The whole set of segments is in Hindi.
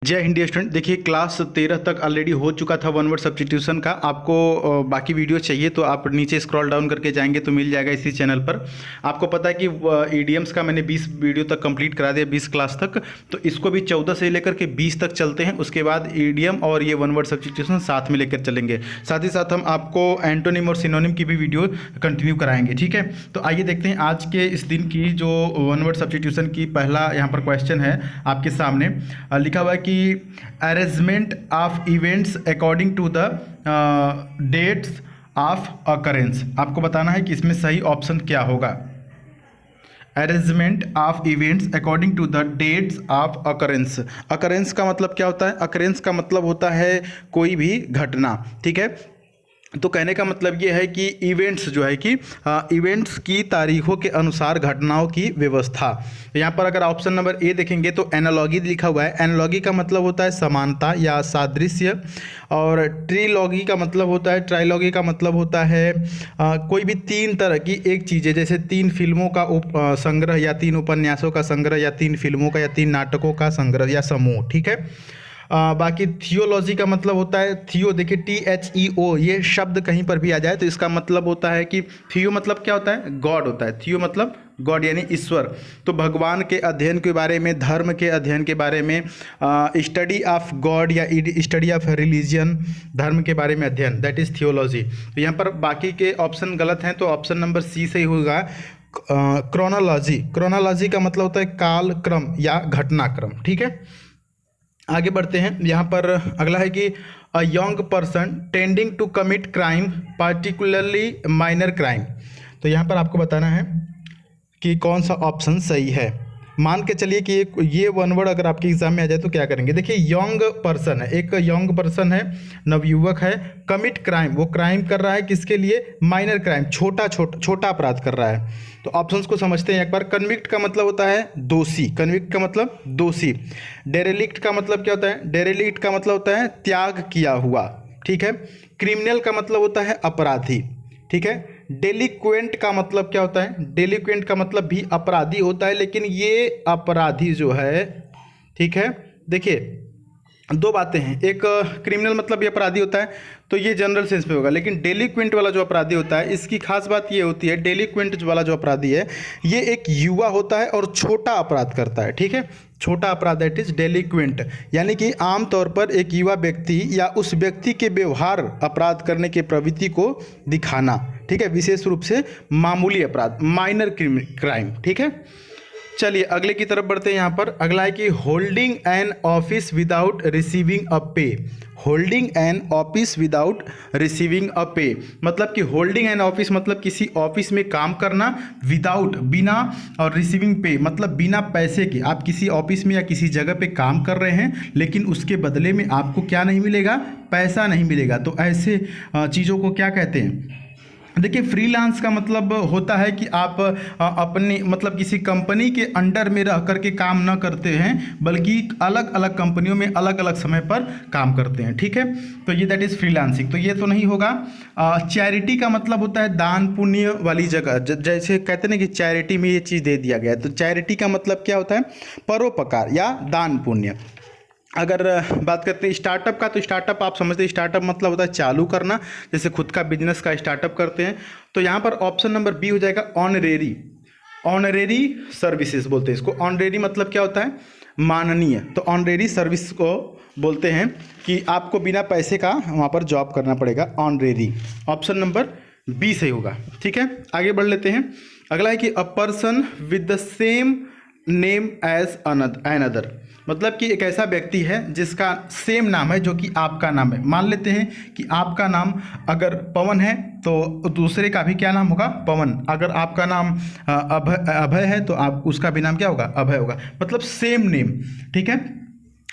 जय हिंद स्टूडेंट। देखिए क्लास 13 तक ऑलरेडी हो चुका था वन वर्ड सब्स्टिट्यूशन का। आपको बाकी वीडियो चाहिए तो आप नीचे स्क्रॉल डाउन करके जाएंगे तो मिल जाएगा इसी चैनल पर। आपको पता है कि ईडीएम्स का मैंने 20 वीडियो तक कंप्लीट करा दिया, 20 क्लास तक। तो इसको भी 14 से लेकर के 20 तक चलते हैं। उसके बाद ईडीएम और ये वन वर्ड सब्स्टिट्यूशन साथ में लेकर चलेंगे। साथ ही साथ हम आपको एंटोनिम और सिनोनिम की भी वीडियो कंटिन्यू कराएंगे, ठीक है। तो आइए देखते हैं आज के इस दिन की जो वन वर्ड सब्स्टिट्यूशन की पहला यहाँ पर क्वेश्चन है आपके सामने। लिखा हुआ है कि arrangement of events according to the dates of occurrence. आपको बताना है कि इसमें सही ऑप्शन क्या होगा। Arrangement of events according to the dates of occurrence. Occurrence का मतलब क्या होता है? अकरेंस का मतलब होता है कोई भी घटना, ठीक है। तो कहने का मतलब ये है कि इवेंट्स जो है कि इवेंट्स की तारीखों के अनुसार घटनाओं की व्यवस्था। यहाँ पर अगर ऑप्शन नंबर ए देखेंगे तो एनालॉगी लिखा हुआ है। एनालॉगी का मतलब होता है समानता या सादृश्य, और ट्रिलॉगी का मतलब होता है, ट्राइलॉगी का मतलब होता है कोई भी तीन तरह की एक चीज़ें, जैसे 3 फिल्मों का संग्रह या 3 उपन्यासों का संग्रह या 3 फिल्मों का या 3 नाटकों का संग्रह या समूह, ठीक है। बाकी थियोलॉजी का मतलब होता है, थियो देखिए THEO, ये शब्द कहीं पर भी आ जाए तो इसका मतलब होता है कि थियो मतलब क्या होता है? गॉड होता है। थियो मतलब गॉड यानी ईश्वर। तो भगवान के अध्ययन के बारे में, धर्म के अध्ययन के बारे में, स्टडी ऑफ गॉड या स्टडी ऑफ रिलीजियन, धर्म के बारे में अध्ययन, दैट इज़ थियोलॉजी। तो यहाँ पर बाकी के ऑप्शन गलत हैं, तो ऑप्शन नंबर सी सही होगा। क्रोनोलॉजी, क्रोनोलॉजी का मतलब होता है काल क्रम या घटनाक्रम, ठीक है। आगे बढ़ते हैं। यहाँ पर अगला है कि a young person tending to commit crime particularly minor crime. तो यहाँ पर आपको बताना है कि कौन सा ऑप्शन सही है। मान के चलिए कि ये वन वर्ड अगर आपके एग्जाम में आ जाए तो क्या करेंगे। देखिए यंग पर्सन है, एक यंग पर्सन है, नवयुवक है, कमिट क्राइम, वो क्राइम कर रहा है किसके लिए? माइनर क्राइम, छोटा अपराध कर रहा है। तो ऑप्शंस को समझते हैं एक बार। कन्विक्ट का मतलब होता है दोषी, कन्विक्ट का मतलब दोषी। डेरेलिक्ट का मतलब क्या होता है? डेरेलिक्ट का मतलब होता है त्याग किया हुआ, ठीक है। क्रिमिनल का मतलब होता है अपराधी, ठीक है। डेलिक्वेंट का मतलब क्या होता है? डेलिक्वेंट का मतलब भी अपराधी होता है, लेकिन ये अपराधी जो है, ठीक है, देखिए दो बातें हैं। एक क्रिमिनल मतलब भी अपराधी होता है, तो ये जनरल सेंस में होगा, लेकिन डेलिक्वेंट वाला जो अपराधी होता है, इसकी खास बात ये होती है, डेलिक्वेंट वाला जो अपराधी है ये एक युवा होता है और छोटा अपराध करता है, ठीक है। छोटा अपराध दैट इज डेलिक्वेंट, यानी कि आमतौर पर एक युवा व्यक्ति या उस व्यक्ति के व्यवहार अपराध करने की प्रवृत्ति को दिखाना, ठीक है। विशेष रूप से मामूली अपराध, माइनर क्राइम, ठीक है। चलिए अगले की तरफ बढ़ते हैं। यहाँ पर अगला है कि holding an office without receiving a pay. Holding an office without receiving a pay मतलब कि होल्डिंग एन ऑफिस मतलब किसी ऑफिस में काम करना, विदाउट बिना, और रिसीविंग पे मतलब बिना पैसे के। आप किसी ऑफिस में या किसी जगह पे काम कर रहे हैं, लेकिन उसके बदले में आपको क्या नहीं मिलेगा? पैसा नहीं मिलेगा। तो ऐसे चीज़ों को क्या कहते हैं? देखिए फ्रीलांस का मतलब होता है कि आप अपनी मतलब किसी कंपनी के अंडर में रह करके काम न करते हैं, बल्कि अलग अलग कंपनियों में अलग अलग समय पर काम करते हैं, ठीक है। तो ये दैट इज़ फ्रीलांसिंग, तो ये तो नहीं होगा। चैरिटी का मतलब होता है दान पुण्य वाली जगह, जैसे कहते हैं ना कि चैरिटी में ये चीज़ दे दिया गया है, तो चैरिटी का मतलब क्या होता है? परोपकार या दान पुण्य। अगर बात करते हैं स्टार्टअप का, तो स्टार्टअप आप समझते हैं, स्टार्टअप मतलब होता है चालू करना, जैसे खुद का बिजनेस का स्टार्टअप करते हैं। तो यहाँ पर ऑप्शन नंबर बी हो जाएगा ऑनरेरी। ऑनरेरी सर्विसेज बोलते हैं इसको। ऑनरेरी मतलब क्या होता है? माननीय। तो ऑनरेरी सर्विस को बोलते हैं कि आपको बिना पैसे का वहाँ पर जॉब करना पड़ेगा, ऑनरेरी। ऑप्शन नंबर बी सही होगा, ठीक है। आगे बढ़ लेते हैं। अगला है कि a person with the same name as another मतलब कि एक ऐसा व्यक्ति है जिसका सेम नाम है जो कि आपका नाम है। मान लेते हैं कि आपका नाम अगर पवन है तो दूसरे का भी क्या नाम होगा? पवन। अगर आपका नाम अभय है तो आप उसका भी नाम क्या होगा? अभय होगा। मतलब सेम नेम, ठीक है।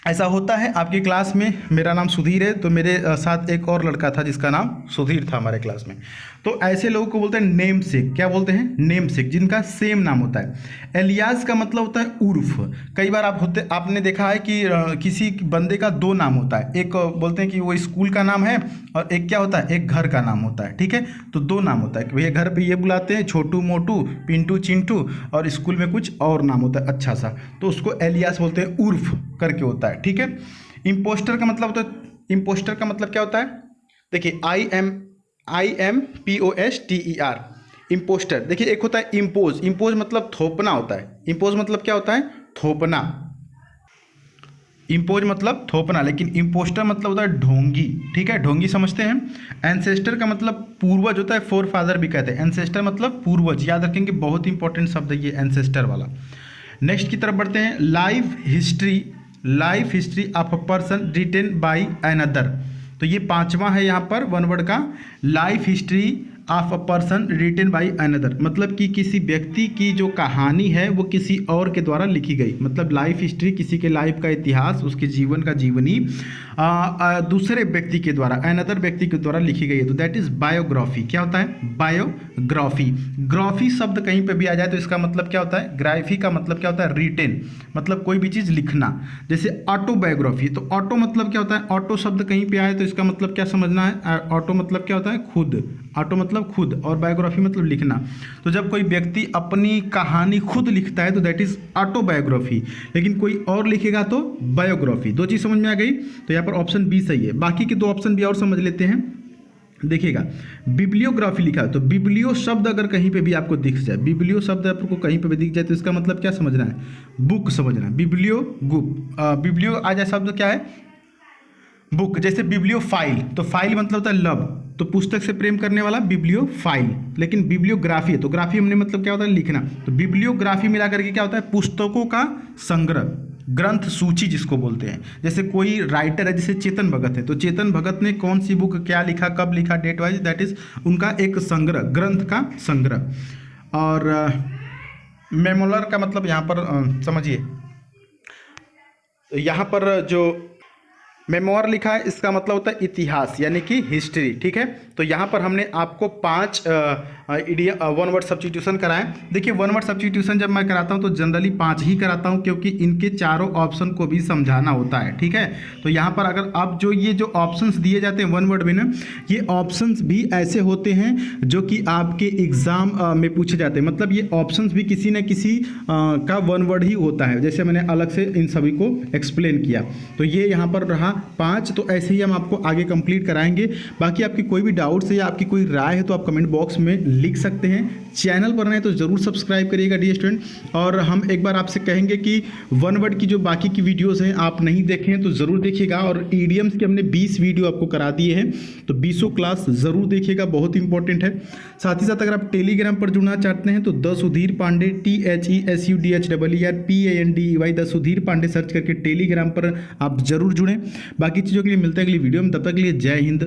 ऐसा होता है आपकी क्लास में, मेरा नाम सुधीर है तो मेरे साथ एक और लड़का था जिसका नाम सुधीर था हमारे क्लास में। तो ऐसे लोगों को बोलते हैं नेम सिक। क्या बोलते हैं? नेम सिक, जिनका सेम नाम होता है। एलियास का मतलब होता है उर्फ। कई बार आपने देखा है कि किसी बंदे का 2 नाम होता है। एक बोलते हैं कि वो स्कूल का नाम है, और एक क्या होता है? एक घर का नाम होता है, ठीक है। तो 2 नाम होता है कि भैया घर पे ये बुलाते हैं छोटू मोटू, पिंटू चिंटू, और स्कूल में कुछ और नाम होता है अच्छा सा, तो उसको एलियास बोलते हैं, उर्फ करके होता है। होता है, ठीक है। इम्पोस्टर का मतलब होता है, इम्पोस्टर का मतलब क्या होता है, देखिए IMPOSTER इम्पोस्टर। देखिए एक होता है इम्पोज, इम्पोज मतलब थोपना होता है, इम्पोज मतलब क्या होता है, थोपना, इम्पोज मतलब थोपना, लेकिन इम्पोस्टर मतलब होता है ढोंगी, ठीक है, ढोंगी समझते हैं। एंसेस्टर का मतलब पूर्वज होता है, फोर फादर भी कहते हैं, एंसेस्टर मतलब पूर्वज, याद रखेंगे, बहुत इंपॉर्टेंट शब्द है ये एंसेस्टर वाला। नेक्स्ट की तरफ बढ़ते हैं, life history, life history of a person written by another. तो ये पांचवा है यहाँ पर वन वर्ड का, life history of a person written by another, मतलब कि किसी व्यक्ति की जो कहानी है वो किसी और के द्वारा लिखी गई, मतलब लाइफ हिस्ट्री किसी के लाइफ का इतिहास, उसके जीवन का जीवनी दूसरे व्यक्ति के द्वारा, अनदर व्यक्ति के द्वारा लिखी गई है, तो दैट इज बायोग्राफी। क्या होता है, बायोग्राफी। ग्राफी शब्द कहीं पे भी आ जाए तो इसका मतलब क्या होता है, ग्राफी का मतलब क्या होता है, रिटेन, मतलब कोई भी चीज़ लिखना। जैसे ऑटोबायोग्राफी, तो ऑटो मतलब क्या होता है, ऑटो शब्द कहीं पे आए तो इसका मतलब क्या समझना है, ऑटो मतलब क्या होता है, खुद, ऑटो मतलब खुद, और बायोग्राफी मतलब लिखना। तो जब कोई व्यक्ति अपनी कहानी खुद लिखता है तो दैट इज ऑटोबायोग्राफी, लेकिन कोई और लिखेगा तो बायोग्राफी। दो चीज़ समझ में आ गई, तो यहाँ पर ऑप्शन बी सही है। बाकी के दो ऑप्शन भी और समझ लेते हैं। देखिएगा, बिब्लियोग्राफी लिखा है, तो बिब्लियो शब्द अगर कहीं पे भी आपको दिख जाए, बिब्लियो शब्द आपको कहीं पे भी दिख जाए तो इसका मतलब क्या समझना है, बुक समझना है। बिब्लियो बिब्लियो आ जाए शब्द क्या है, बुक। जैसे बिब्लियोफाइल, तो फाइल मतलब होता है लव, तो पुस्तक से प्रेम करने वाला बिब्लियोफाइल। लेकिन बिब्लियोग्राफी है, तो ग्राफी हमने मतलब क्या होता है, लिखना, तो बिब्लियोग्राफी मिला करके क्या होता है, पुस्तकों का संग्रह, ग्रंथ सूची जिसको बोलते हैं। जैसे कोई राइटर है, जैसे चेतन भगत है, तो चेतन भगत ने कौन सी बुक क्या लिखा, कब लिखा, डेट वाइज, दैट इज उनका एक संग्रह, ग्रंथ का संग्रह। और मेमोलर का मतलब यहाँ पर समझिए, यहाँ पर जो मेमोर लिखा है इसका मतलब होता है इतिहास, यानी कि हिस्ट्री, ठीक है। तो यहाँ पर हमने आपको 5 वन वर्ड सब्स्टिट्यूशन कराएं। देखिए वन वर्ड सब्स्टिट्यूशन जब मैं कराता हूँ तो जनरली 5 ही कराता हूँ, क्योंकि इनके चारों ऑप्शन को भी समझाना होता है, ठीक है। तो यहाँ पर अगर आप जो ये जो ऑप्शंस दिए जाते हैं वन वर्ड में ना, ये ऑप्शंस भी ऐसे होते हैं जो कि आपके एग्जाम में पूछे जाते हैं, मतलब ये ऑप्शंस भी किसी न किसी का वन वर्ड ही होता है, जैसे मैंने अलग से इन सभी को एक्सप्लेन किया। तो ये यहाँ पर रहा 5, तो ऐसे ही हम आपको आगे कंप्लीट कराएंगे। बाकी आपकी कोई भी डाउट्स है या आपकी कोई राय है तो आप कमेंट बॉक्स में लिख सकते हैं। चैनल पर नए तो जरूर सब्सक्राइब करिएगा डियर स्टूडेंट। और हम एक बार आपसे कहेंगे कि वन वर्ड की जो बाकी की वीडियोस हैं आप नहीं देखे हैं तो ज़रूर देखिएगा, और ईडियम्स की हमने 20 वीडियो आपको करा दिए हैं, तो 20 क्लास ज़रूर देखिएगा, बहुत इंपॉर्टेंट है। साथ ही साथ अगर आप टेलीग्राम पर जुड़ना चाहते हैं तो the Sudheer Pandey THESUDHEEY the Sudheer Pandey search करके टेलीग्राम पर आप जरूर जुड़ें। बाकी चीज़ों के लिए मिलते हैं अगली वीडियो में, तब तक के लिए जय हिंद।